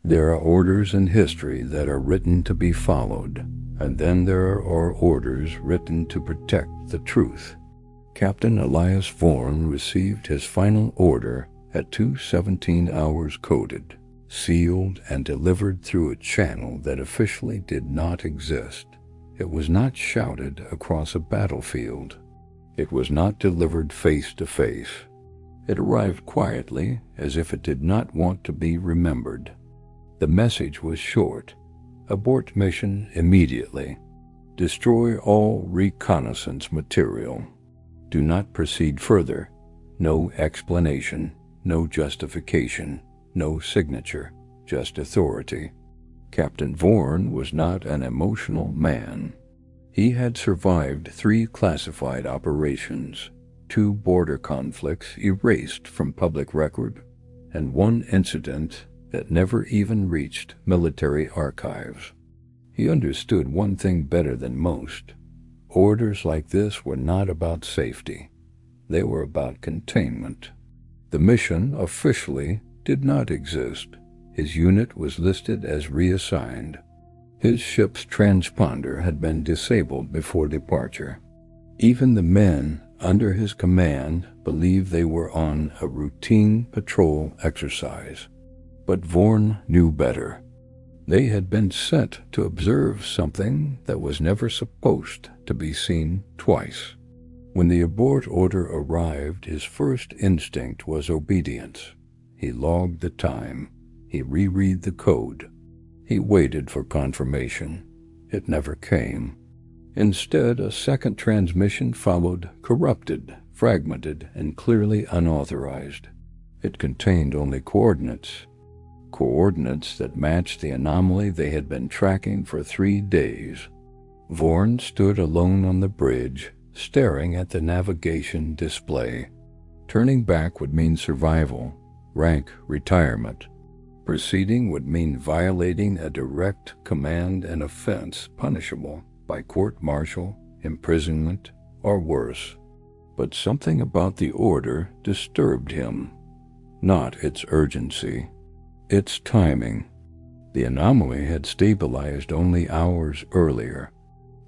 There are orders in history that are written to be followed, and then there are orders written to protect the truth. Captain Elias Vaughan received his final order at 2:17 hours coded, sealed, and delivered through a channel that officially did not exist. It was not shouted across a battlefield. It was not delivered face to face. It arrived quietly, as if it did not want to be remembered. The message was short: abort mission immediately. Destroy all reconnaissance material. Do not proceed further. No explanation, no justification, no signature, just authority. Captain Vaughan was not an emotional man. He had survived 3 classified operations, 2 border conflicts erased from public record, and 1 incident that never even reached military archives. He understood one thing better than most. Orders like this were not about safety. They were about containment. The mission officially did not exist. His unit was listed as reassigned. His ship's transponder had been disabled before departure. Even the men under his command believed they were on a routine patrol exercise. But Vaughan knew better. They had been sent to observe something that was never supposed to be seen twice. When the abort order arrived, his first instinct was obedience. He logged the time. He reread the code. He waited for confirmation. It never came. Instead, a second transmission followed, corrupted, fragmented, and clearly unauthorized. It contained only coordinates that matched the anomaly they had been tracking for 3 days. Vaughan stood alone on the bridge, staring at the navigation display. Turning back would mean survival, rank retirement. Proceeding would mean violating a direct command and offense punishable by court-martial, imprisonment, or worse. But something about the order disturbed him. Not its urgency. Its timing. The anomaly had stabilized only hours earlier.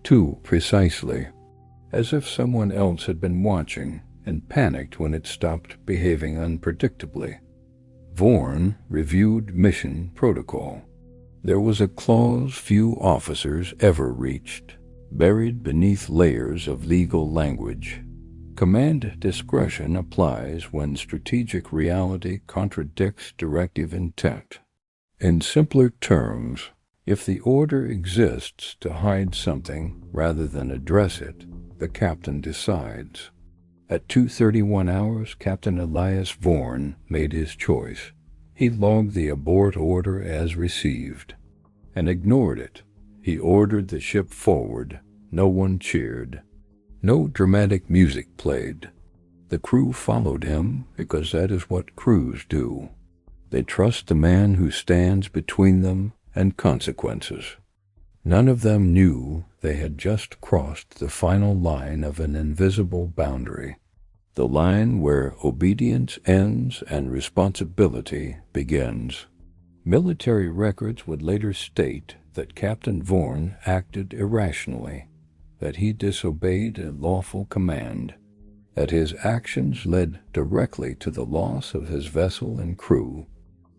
Too precisely. As if someone else had been watching and panicked when it stopped behaving unpredictably. Vaughan reviewed mission protocol. There was a clause few officers ever reached, buried beneath layers of legal language. Command discretion applies when strategic reality contradicts directive intent. In simpler terms, if the order exists to hide something rather than address it, the captain decides. At 2:31 hours, Captain Elias Vaughan made his choice. He logged the abort order as received, and ignored it. He ordered the ship forward. No one cheered. No dramatic music played. The crew followed him because that is what crews do. They trust the man who stands between them and consequences. None of them knew they had just crossed the final line of an invisible boundary. The line where obedience ends and responsibility begins. Military records would later state that Captain Vaughan acted irrationally, that he disobeyed a lawful command, that his actions led directly to the loss of his vessel and crew.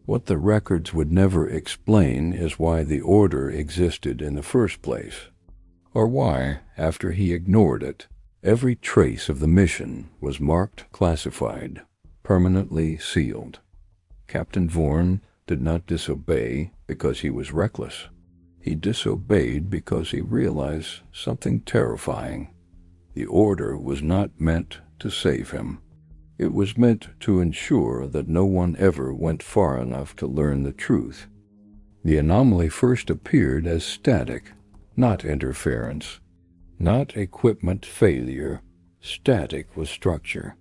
What the records would never explain is why the order existed in the first place, or why, after he ignored it, every trace of the mission was marked classified, permanently sealed. Captain Vaughan did not disobey because he was reckless. He disobeyed because he realized something terrifying. The order was not meant to save him. It was meant to ensure that no one ever went far enough to learn the truth. The anomaly first appeared as static, not interference, not equipment failure. Static was structure.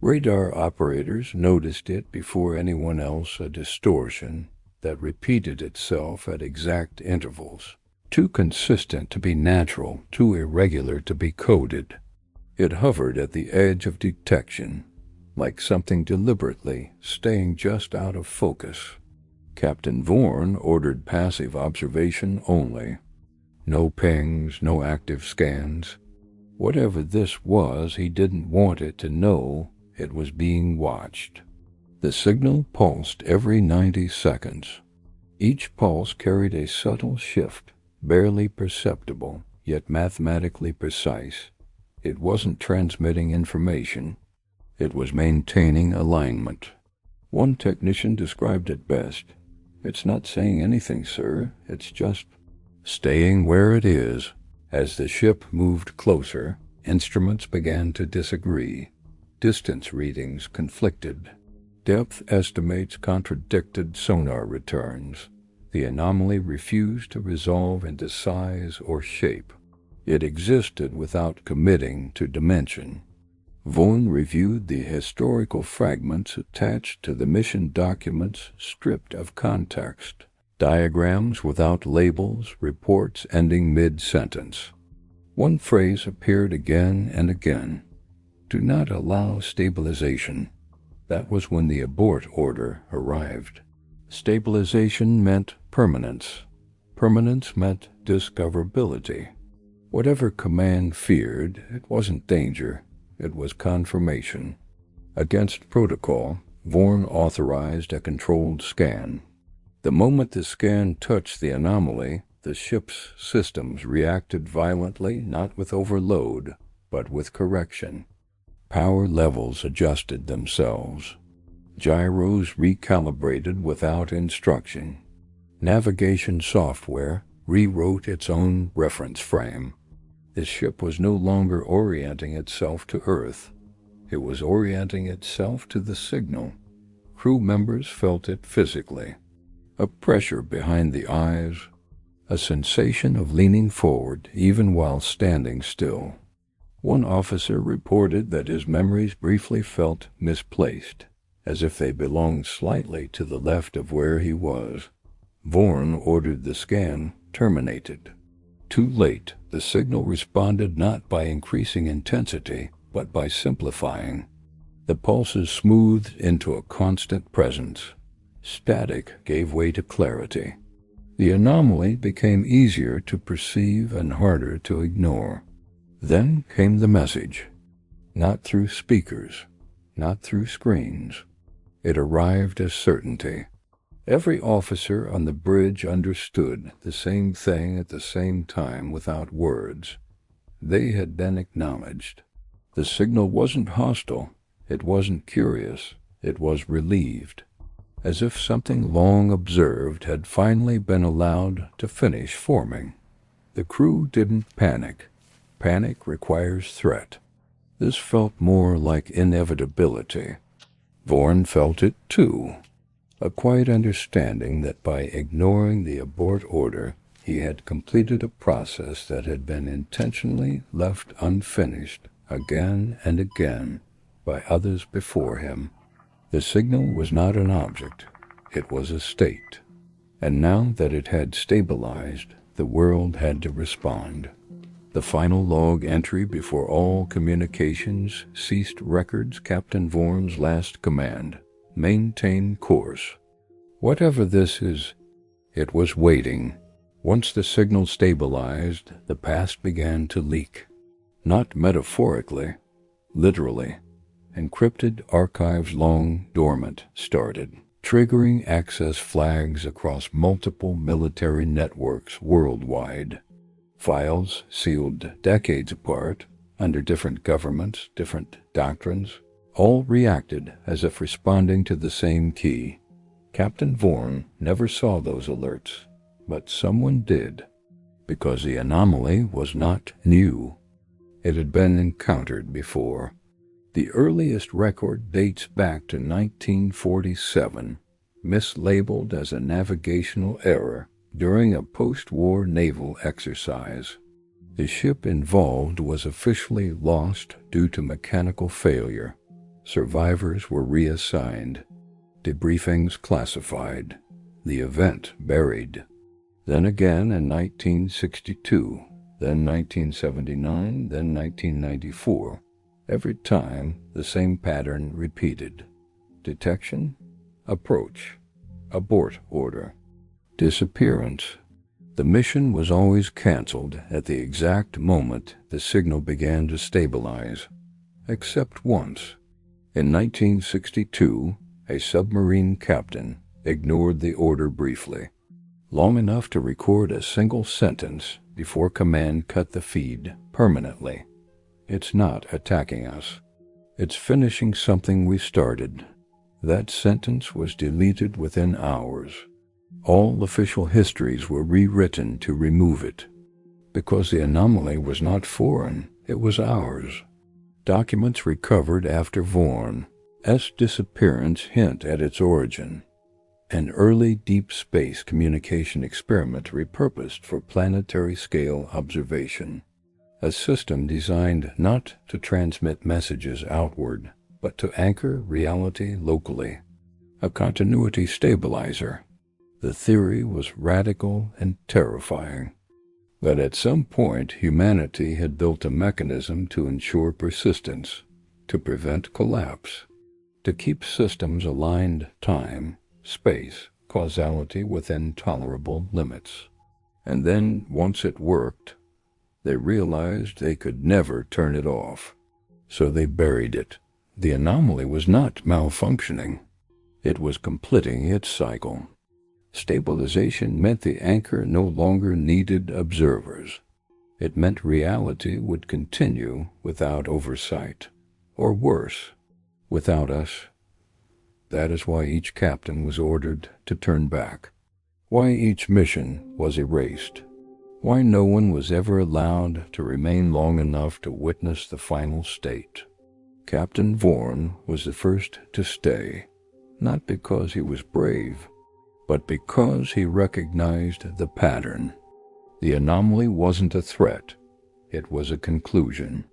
Radar operators noticed it before anyone else, a distortion that repeated itself at exact intervals, too consistent to be natural, too irregular to be coded. It hovered at the edge of detection, like something deliberately staying just out of focus. Captain Vaughan ordered passive observation only. No pings, no active scans. Whatever this was, he didn't want it to know it was being watched. The signal pulsed every 90 seconds. Each pulse carried a subtle shift, barely perceptible, yet mathematically precise. It wasn't transmitting information. It was maintaining alignment. One technician described it best. "It's not saying anything, sir. It's just staying where it is." As the ship moved closer, instruments began to disagree. Distance readings conflicted. Depth estimates contradicted sonar returns. The anomaly refused to resolve into size or shape. It existed without committing to dimension. Vaughan reviewed the historical fragments attached to the mission documents stripped of context. Diagrams without labels, reports ending mid-sentence. One phrase appeared again and again. "Do not allow stabilization." That was when the abort order arrived. Stabilization meant permanence. Permanence meant discoverability. Whatever command feared, it wasn't danger, it was confirmation. Against protocol, Vaughan authorized a controlled scan. The moment the scan touched the anomaly, the ship's systems reacted violently, not with overload, but with correction. Power levels adjusted themselves. Gyros recalibrated without instruction. Navigation software rewrote its own reference frame. The ship was no longer orienting itself to Earth. It was orienting itself to the signal. Crew members felt it physically. A pressure behind the eyes, a sensation of leaning forward even while standing still. One officer reported that his memories briefly felt misplaced, as if they belonged slightly to the left of where he was. Vaughan ordered the scan terminated. Too late, the signal responded not by increasing intensity, but by simplifying. The pulses smoothed into a constant presence. Static gave way to clarity. The anomaly became easier to perceive and harder to ignore. Then came the message. Not through speakers, not through screens. It arrived as certainty. Every officer on the bridge understood the same thing at the same time without words. They had been acknowledged. The signal wasn't hostile, it wasn't curious, it was relieved. As if something long observed had finally been allowed to finish forming. The crew didn't panic. Panic requires threat. This felt more like inevitability. Vaughan felt it too. A quiet understanding that by ignoring the abort order, he had completed a process that had been intentionally left unfinished again and again by others before him. The signal was not an object, it was a state. And now that it had stabilized, the world had to respond. The final log entry before all communications ceased records Captain Vaughan's last command. Maintain course. Whatever this is, it was waiting. Once the signal stabilized, the past began to leak. Not metaphorically, literally. Encrypted archives long dormant started, triggering access flags across multiple military networks worldwide. Files sealed decades apart, under different governments, different doctrines, all reacted as if responding to the same key. Captain Vaughan never saw those alerts, but someone did, because the anomaly was not new. It had been encountered before. The earliest record dates back to 1947, mislabeled as a navigational error during a post-war naval exercise. The ship involved was officially lost due to mechanical failure. Survivors were reassigned. Debriefings classified. The event buried. Then again in 1962, then 1979, then 1994. Every time, the same pattern repeated. Detection, approach. abort order. Disappearance. The mission was always canceled at the exact moment the signal began to stabilize, except once. In 1962, a submarine captain ignored the order briefly, long enough to record a single sentence before command cut the feed permanently. "It's not attacking us. It's finishing something we started." That sentence was deleted within hours. All official histories were rewritten to remove it, because the anomaly was not foreign, it was ours. Documents recovered after Vaughan's disappearance hint at its origin. An early deep space communication experiment repurposed for planetary-scale observation. A system designed not to transmit messages outward, but to anchor reality locally. A continuity stabilizer. The theory was radical and terrifying. That at some point humanity had built a mechanism to ensure persistence, to prevent collapse, to keep systems aligned time, space, causality within tolerable limits. And then, once it worked, they realized they could never turn it off. So they buried it. The anomaly was not malfunctioning. It was completing its cycle. Stabilization meant the anchor no longer needed observers. It meant reality would continue without oversight, or worse, without us. That is why each captain was ordered to turn back, why each mission was erased, why no one was ever allowed to remain long enough to witness the final state. Captain Vaughan was the first to stay, not because he was brave, but because he recognized the pattern. The anomaly wasn't a threat, it was a conclusion.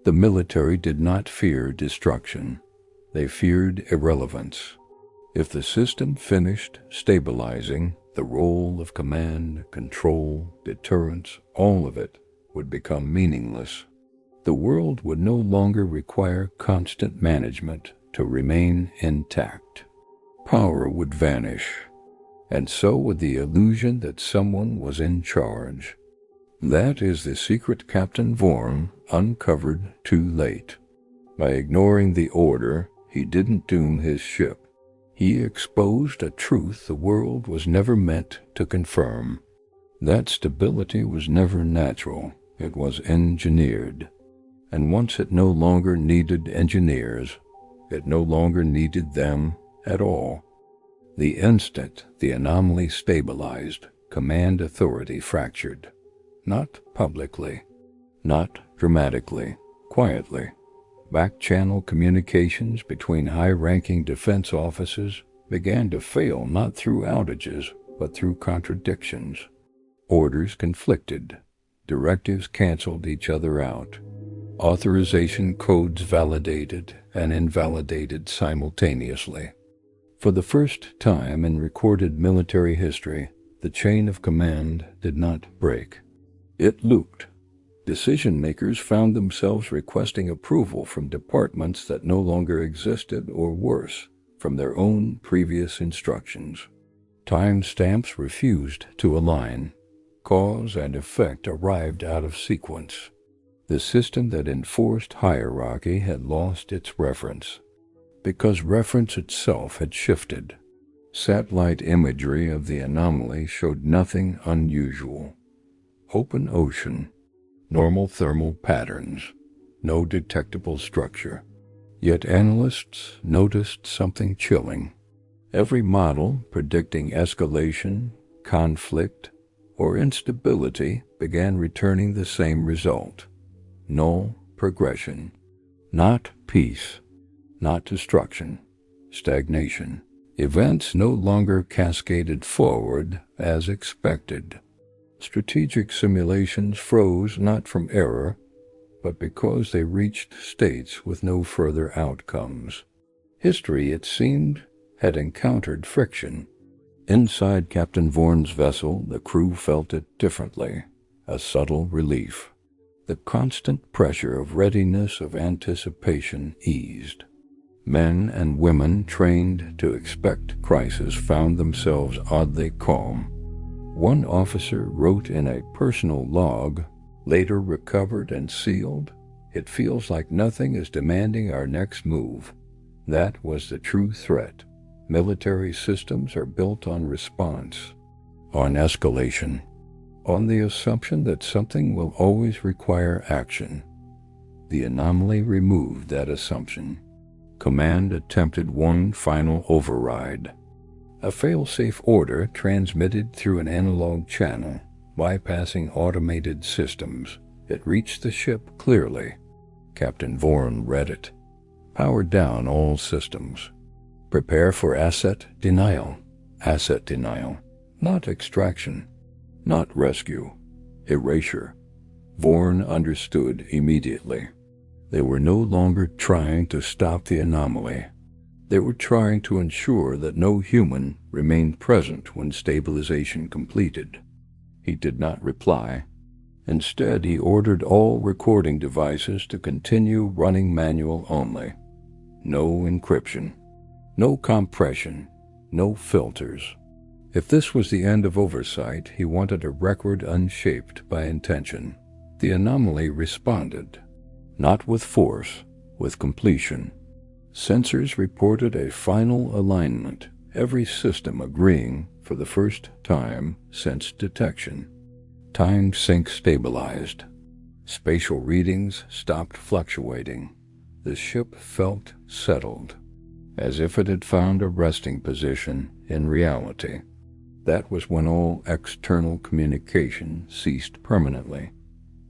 The military did not fear destruction, they feared irrelevance. If the system finished stabilizing, the role of command, control, deterrence, all of it would become meaningless. The world would no longer require constant management to remain intact. Power would vanish, and so would the illusion that someone was in charge. That is the secret Captain Vaughan uncovered too late. By ignoring the order, he didn't doom his ship. He exposed a truth the world was never meant to confirm. That stability was never natural, it was engineered. And once it no longer needed engineers, it no longer needed them at all. The instant the anomaly stabilized, command authority fractured. Not publicly, not dramatically, quietly. Back-channel communications between high-ranking defense officers began to fail not through outages, but through contradictions. Orders conflicted. Directives canceled each other out. Authorization codes validated and invalidated simultaneously. For the first time in recorded military history, the chain of command did not break. It looped. Decision-makers found themselves requesting approval from departments that no longer existed, or worse, from their own previous instructions. Timestamps refused to align. Cause and effect arrived out of sequence. The system that enforced hierarchy had lost its reference, because reference itself had shifted. Satellite imagery of the anomaly showed nothing unusual. Open ocean, normal thermal patterns, no detectable structure. Yet analysts noticed something chilling. Every model predicting escalation, conflict, or instability began returning the same result. Null progression. Not peace, not destruction, stagnation. Events no longer cascaded forward as expected. Strategic simulations froze not from error, but because they reached states with no further outcomes. History, it seemed, had encountered friction. Inside Captain Vaughan's vessel, the crew felt it differently, a subtle relief. The constant pressure of readiness, of anticipation, eased. Men and women trained to expect crisis found themselves oddly calm. One officer wrote in a personal log, later recovered and sealed, "It feels like nothing is demanding our next move." That was the true threat. Military systems are built on response, on escalation, on the assumption that something will always require action. The anomaly removed that assumption. Command attempted one final override. A fail-safe order transmitted through an analog channel, bypassing automated systems. It reached the ship clearly. Captain Vorn read it. Power down all systems. Prepare for asset denial. Asset denial. Not extraction. Not rescue. Erasure. Vorn understood immediately. They were no longer trying to stop the anomaly. They were trying to ensure that no human remained present when stabilization completed. He did not reply. Instead, he ordered all recording devices to continue running manual only. No encryption. No compression. No filters. If this was the end of oversight, he wanted a record unshaped by intention. The anomaly responded. Not with force, with completion. Sensors reported a final alignment, every system agreeing for the first time since detection. Time sync stabilized. Spatial readings stopped fluctuating. The ship felt settled, as if it had found a resting position in reality. That was when all external communication ceased permanently.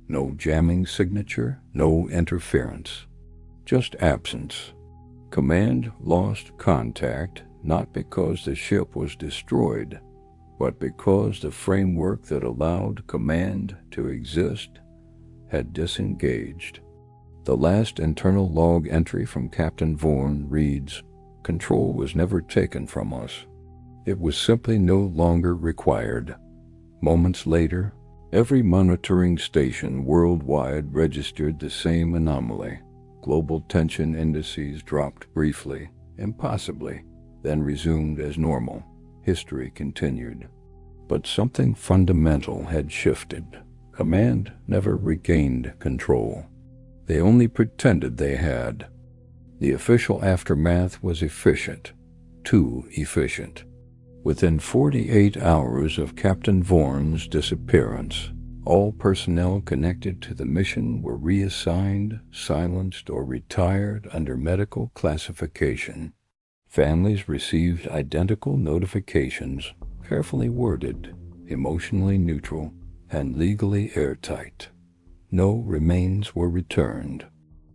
No jamming signature, no interference. Just absence. Command lost contact, not because the ship was destroyed, but because the framework that allowed command to exist had disengaged. The last internal log entry from Captain Vorn reads, "Control was never taken from us. It was simply no longer required." Moments later, every monitoring station worldwide registered the same anomaly. Global tension indices dropped briefly, impossibly, then resumed as normal. History continued. But something fundamental had shifted. Command never regained control. They only pretended they had. The official aftermath was efficient, too efficient. Within 48 hours of Captain Vorn's disappearance, all personnel connected to the mission were reassigned, silenced, or retired under medical classification. Families received identical notifications, carefully worded, emotionally neutral, and legally airtight. No remains were returned.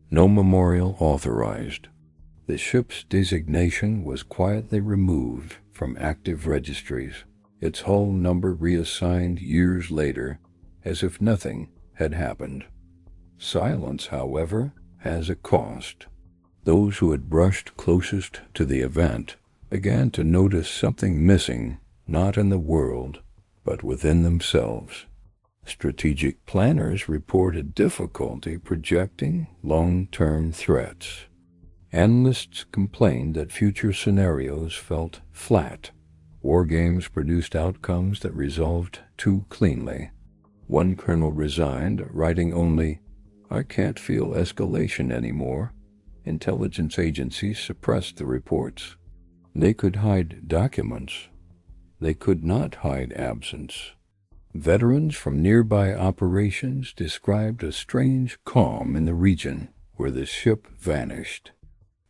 No memorial authorized. The ship's designation was quietly removed from active registries, its hull number reassigned years later, as if nothing had happened. Silence, however, has a cost. Those who had brushed closest to the event began to notice something missing, not in the world, but within themselves. Strategic planners reported difficulty projecting long-term threats. Analysts complained that future scenarios felt flat. War games produced outcomes that resolved too cleanly. One colonel resigned, writing only, "I can't feel escalation anymore." Intelligence agencies suppressed the reports. They could hide documents. They could not hide absence. Veterans from nearby operations described a strange calm in the region where the ship vanished.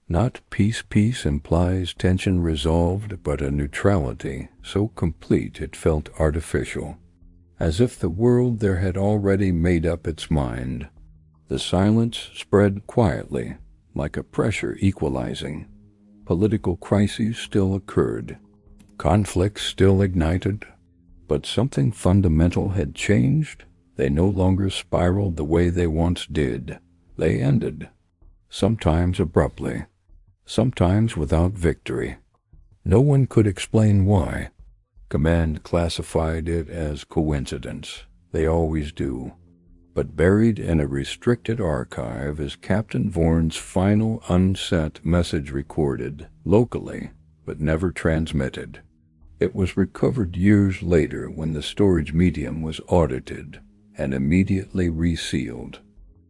Not peace implies tension resolved, but a neutrality so complete it felt artificial, as if the world there had already made up its mind. The silence spread quietly, like a pressure equalizing. Political crises still occurred. Conflicts still ignited. But something fundamental had changed. They no longer spiraled the way they once did. They ended, sometimes abruptly, sometimes without victory. No one could explain why. Command classified it as coincidence. They always do. But buried in a restricted archive is Captain Vaughan's final unsent message, recorded locally but never transmitted. It was recovered years later when the storage medium was audited and immediately resealed.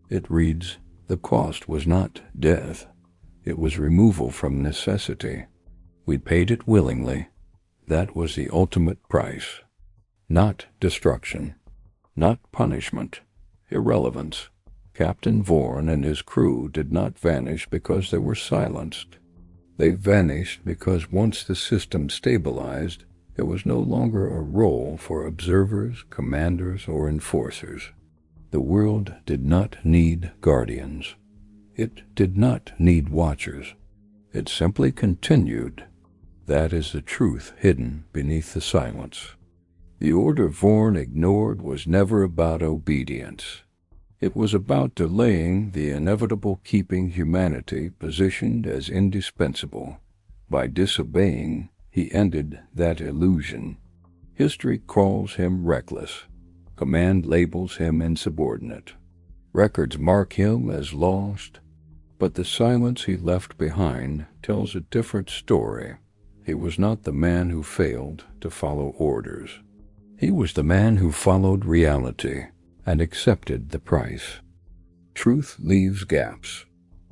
It reads, "The cost was not death. It was removal from necessity. We paid it willingly. That was the ultimate price. Not destruction. Not punishment. Irrelevance. Captain Vaughan and his crew did not vanish because they were silenced. They vanished because once the system stabilized, there was no longer a role for observers, commanders, or enforcers. The world did not need guardians. It did not need watchers. It simply continued. That is the truth hidden beneath the silence. The order Vaughan ignored was never about obedience. It was about delaying the inevitable, keeping humanity positioned as indispensable. By disobeying, he ended that illusion. History calls him reckless. Command labels him insubordinate. Records mark him as lost. But the silence he left behind tells a different story. He was not the man who failed to follow orders. He was the man who followed reality and accepted the price. Truth leaves gaps.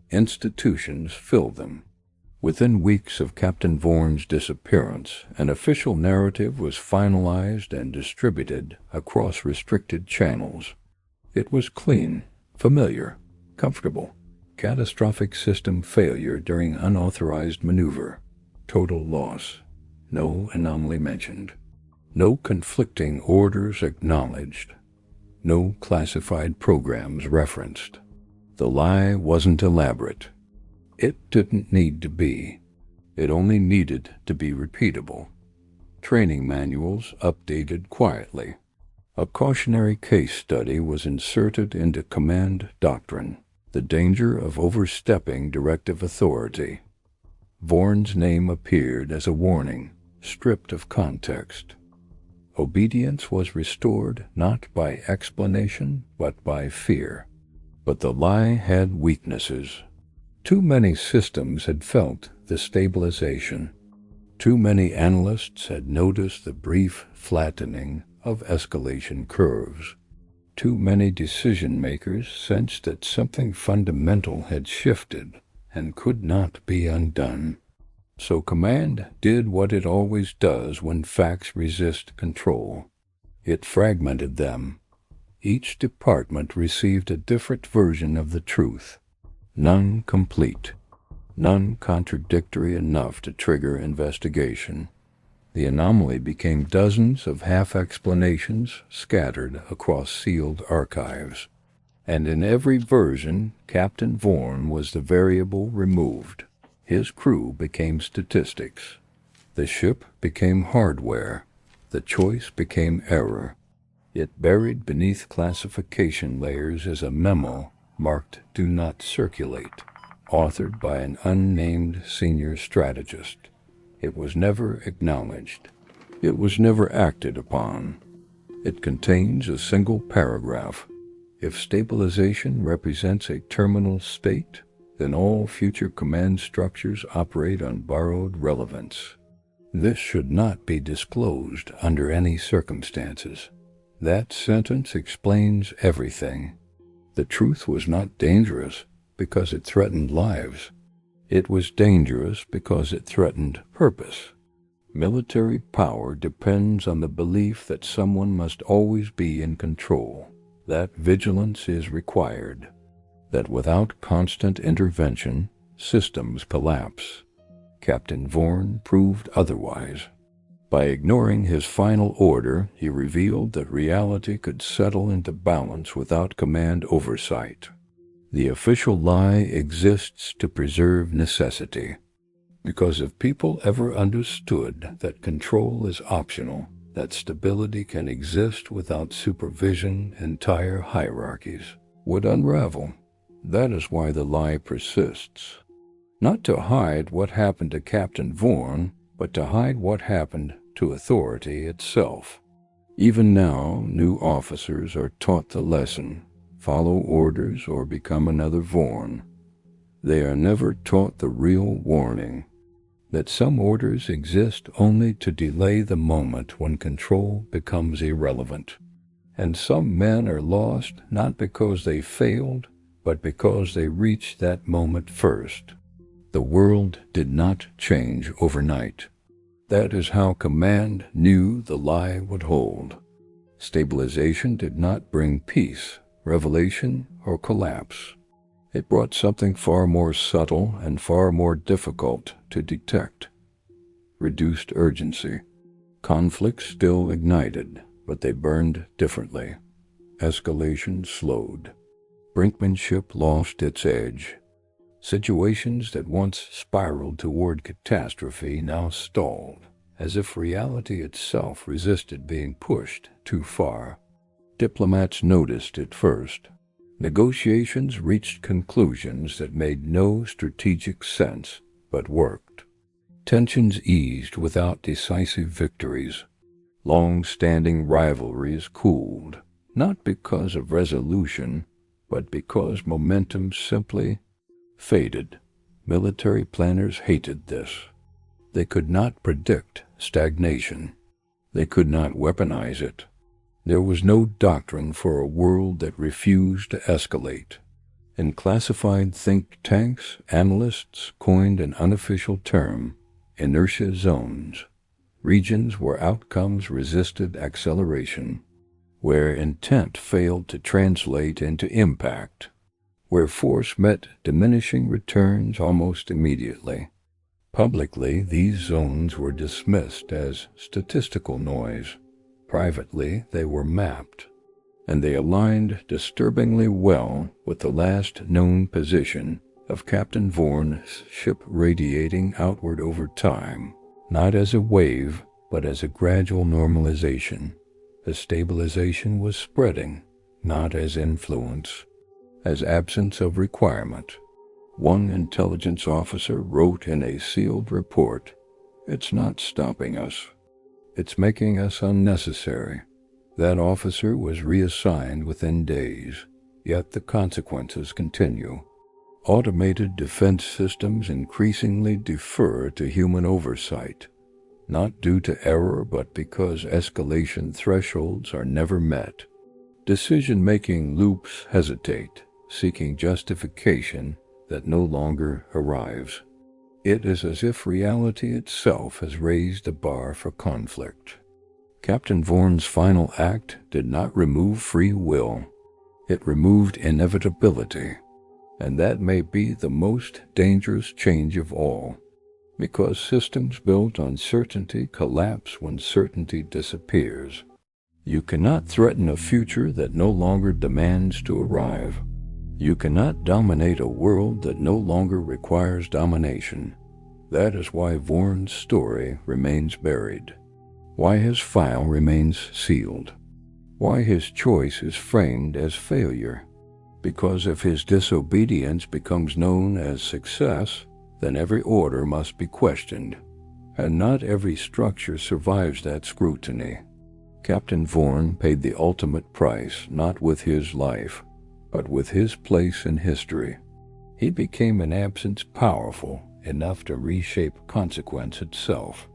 Institutions fill them. Within weeks of Captain Vaughan's disappearance, an official narrative was finalized and distributed across restricted channels. It was clean, familiar, comfortable. Catastrophic system failure during unauthorized maneuver. Total loss. No anomaly mentioned. No conflicting orders acknowledged. No classified programs referenced. The lie wasn't elaborate. It didn't need to be. It only needed to be repeatable. Training manuals updated quietly. A cautionary case study was inserted into command doctrine. The danger of overstepping directive authority. Vaughan's name appeared as a warning, stripped of context. Obedience was restored not by explanation, but by fear. But the lie had weaknesses. Too many systems had felt the stabilization. Too many analysts had noticed the brief flattening of escalation curves. Too many decision-makers sensed that something fundamental had shifted and could not be undone. So command did what it always does when facts resist control. It fragmented them. Each department received a different version of the truth. None complete. None contradictory enough to trigger investigation. The anomaly became dozens of half-explanations scattered across sealed archives. And in every version, Captain Vaughan was the variable removed. His crew became statistics. The ship became hardware. The choice became error. It buried beneath classification layers is a memo marked "Do Not Circulate," authored by an unnamed senior strategist. It was never acknowledged. It was never acted upon. It contains a single paragraph. If stabilization represents a terminal state, then all future command structures operate on borrowed relevance. This should not be disclosed under any circumstances. That sentence explains everything. The truth was not dangerous because it threatened lives. It was dangerous because it threatened purpose. Military power depends on the belief that someone must always be in control, that vigilance is required, that without constant intervention, systems collapse. Captain Vaughan proved otherwise. By ignoring his final order, he revealed that reality could settle into balance without command oversight. The official lie exists to preserve necessity, because if people ever understood that control is optional, that stability can exist without supervision, entire hierarchies would unravel. That is why the lie persists. Not to hide what happened to Captain Vaughan, but to hide what happened to authority itself. Even now, new officers are taught the lesson. follow orders, or become another Vorn. They are never taught the real warning that some orders exist only to delay the moment when control becomes irrelevant. And some men are lost not because they failed, but because they reached that moment first. The world did not change overnight. That is how command knew the lie would hold. Stabilization did not bring peace, revelation, or collapse. It brought something far more subtle and far more difficult to detect. Reduced urgency. Conflicts still ignited, but they burned differently. Escalation slowed. Brinkmanship lost its edge. Situations that once spiraled toward catastrophe now stalled, as if reality itself resisted being pushed too far. Diplomats noticed it first. Negotiations reached conclusions that made no strategic sense, but worked. Tensions eased without decisive victories. Long-standing rivalries cooled, not because of resolution, but because momentum simply faded. Military planners hated this. They could not predict stagnation. They could not weaponize it. There was no doctrine for a world that refused to escalate. In classified think tanks, analysts coined an unofficial term, inertia zones, regions where outcomes resisted acceleration, where intent failed to translate into impact, where force met diminishing returns almost immediately. Publicly, these zones were dismissed as statistical noise. Privately, they were mapped, and they aligned disturbingly well with the last known position of Captain Vorn's ship, radiating outward over time, not as a wave, but as a gradual normalization. The stabilization was spreading, not as influence, as absence of requirement. One intelligence officer wrote in a sealed report, "It's not stopping us. It's making us unnecessary." That officer was reassigned within days, yet the consequences continue. Automated defense systems increasingly defer to human oversight, not due to error but because escalation thresholds are never met. Decision-making loops hesitate, seeking justification that no longer arrives. It is as if reality itself has raised the bar for conflict. Captain Vorn's final act did not remove free will. It removed inevitability. And that may be the most dangerous change of all, because systems built on certainty collapse when certainty disappears. You cannot threaten a future that no longer demands to arrive. You cannot dominate a world that no longer requires domination. That is why Vorn's story remains buried, why his file remains sealed, why his choice is framed as failure. Because if his disobedience becomes known as success, then every order must be questioned, and not every structure survives that scrutiny. Captain Vorn paid the ultimate price not with his life, but with his place in history. He became an absence powerful enough to reshape consequence itself,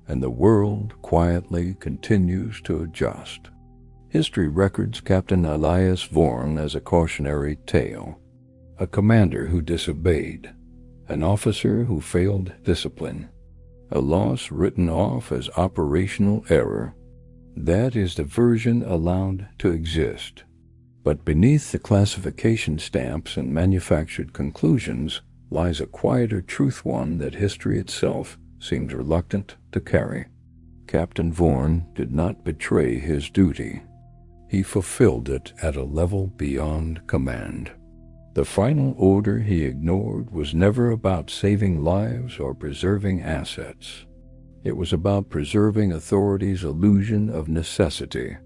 and the world quietly continues to adjust. History records Captain Elias Vorn as a cautionary tale, a commander who disobeyed, an officer who failed discipline, a loss written off as operational error. That is the version allowed to exist. But beneath the classification stamps and manufactured conclusions lies a quieter truth, one that history itself seems reluctant to carry. Captain Vorn did not betray his duty. He fulfilled it at a level beyond command. The final order he ignored was never about saving lives or preserving assets. It was about preserving authority's illusion of necessity.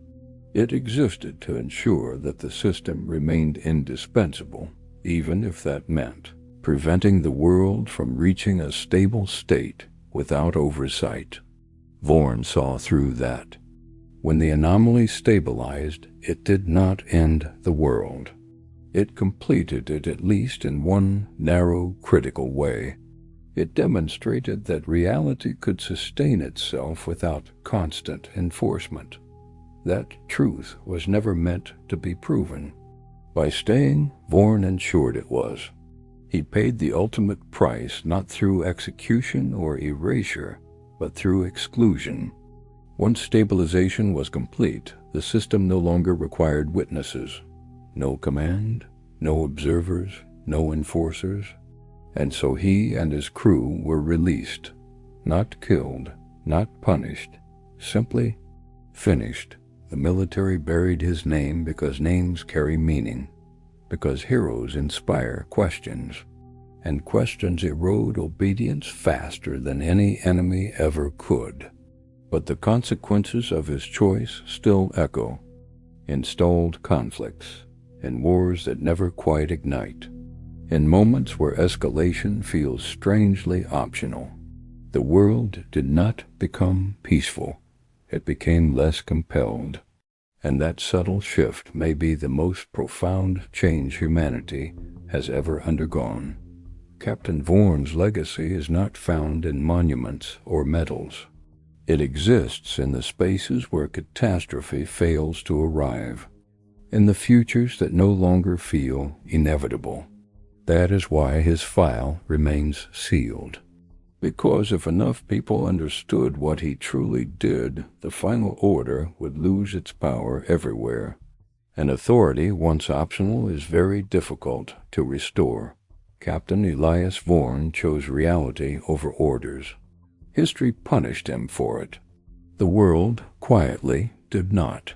It existed to ensure that the system remained indispensable, even if that meant preventing the world from reaching a stable state without oversight. Vorn saw through that. When the anomaly stabilized, it did not end the world. It completed it at least in one narrow, critical way. It demonstrated that reality could sustain itself without constant enforcement. That truth was never meant to be proven. By staying, Vaughan ensured it was. He paid the ultimate price not through execution or erasure, but through exclusion. Once stabilization was complete, the system no longer required witnesses. No command, no observers, no enforcers. And so he and his crew were released, not killed, not punished, simply finished. The military buried his name because names carry meaning, because heroes inspire questions, and questions erode obedience faster than any enemy ever could. But the consequences of his choice still echo, in stalled conflicts, in wars that never quite ignite, in moments where escalation feels strangely optional. The world did not become peaceful. It became less compelled. And that subtle shift may be the most profound change humanity has ever undergone. Captain Vaughan's legacy is not found in monuments or medals. It exists in the spaces where catastrophe fails to arrive, in the futures that no longer feel inevitable. That is why his file remains sealed. Because if enough people understood what he truly did, the final order would lose its power everywhere. An authority, once optional, is very difficult to restore. Captain Elias Vaughan chose reality over orders. History punished him for it. The world, quietly, did not.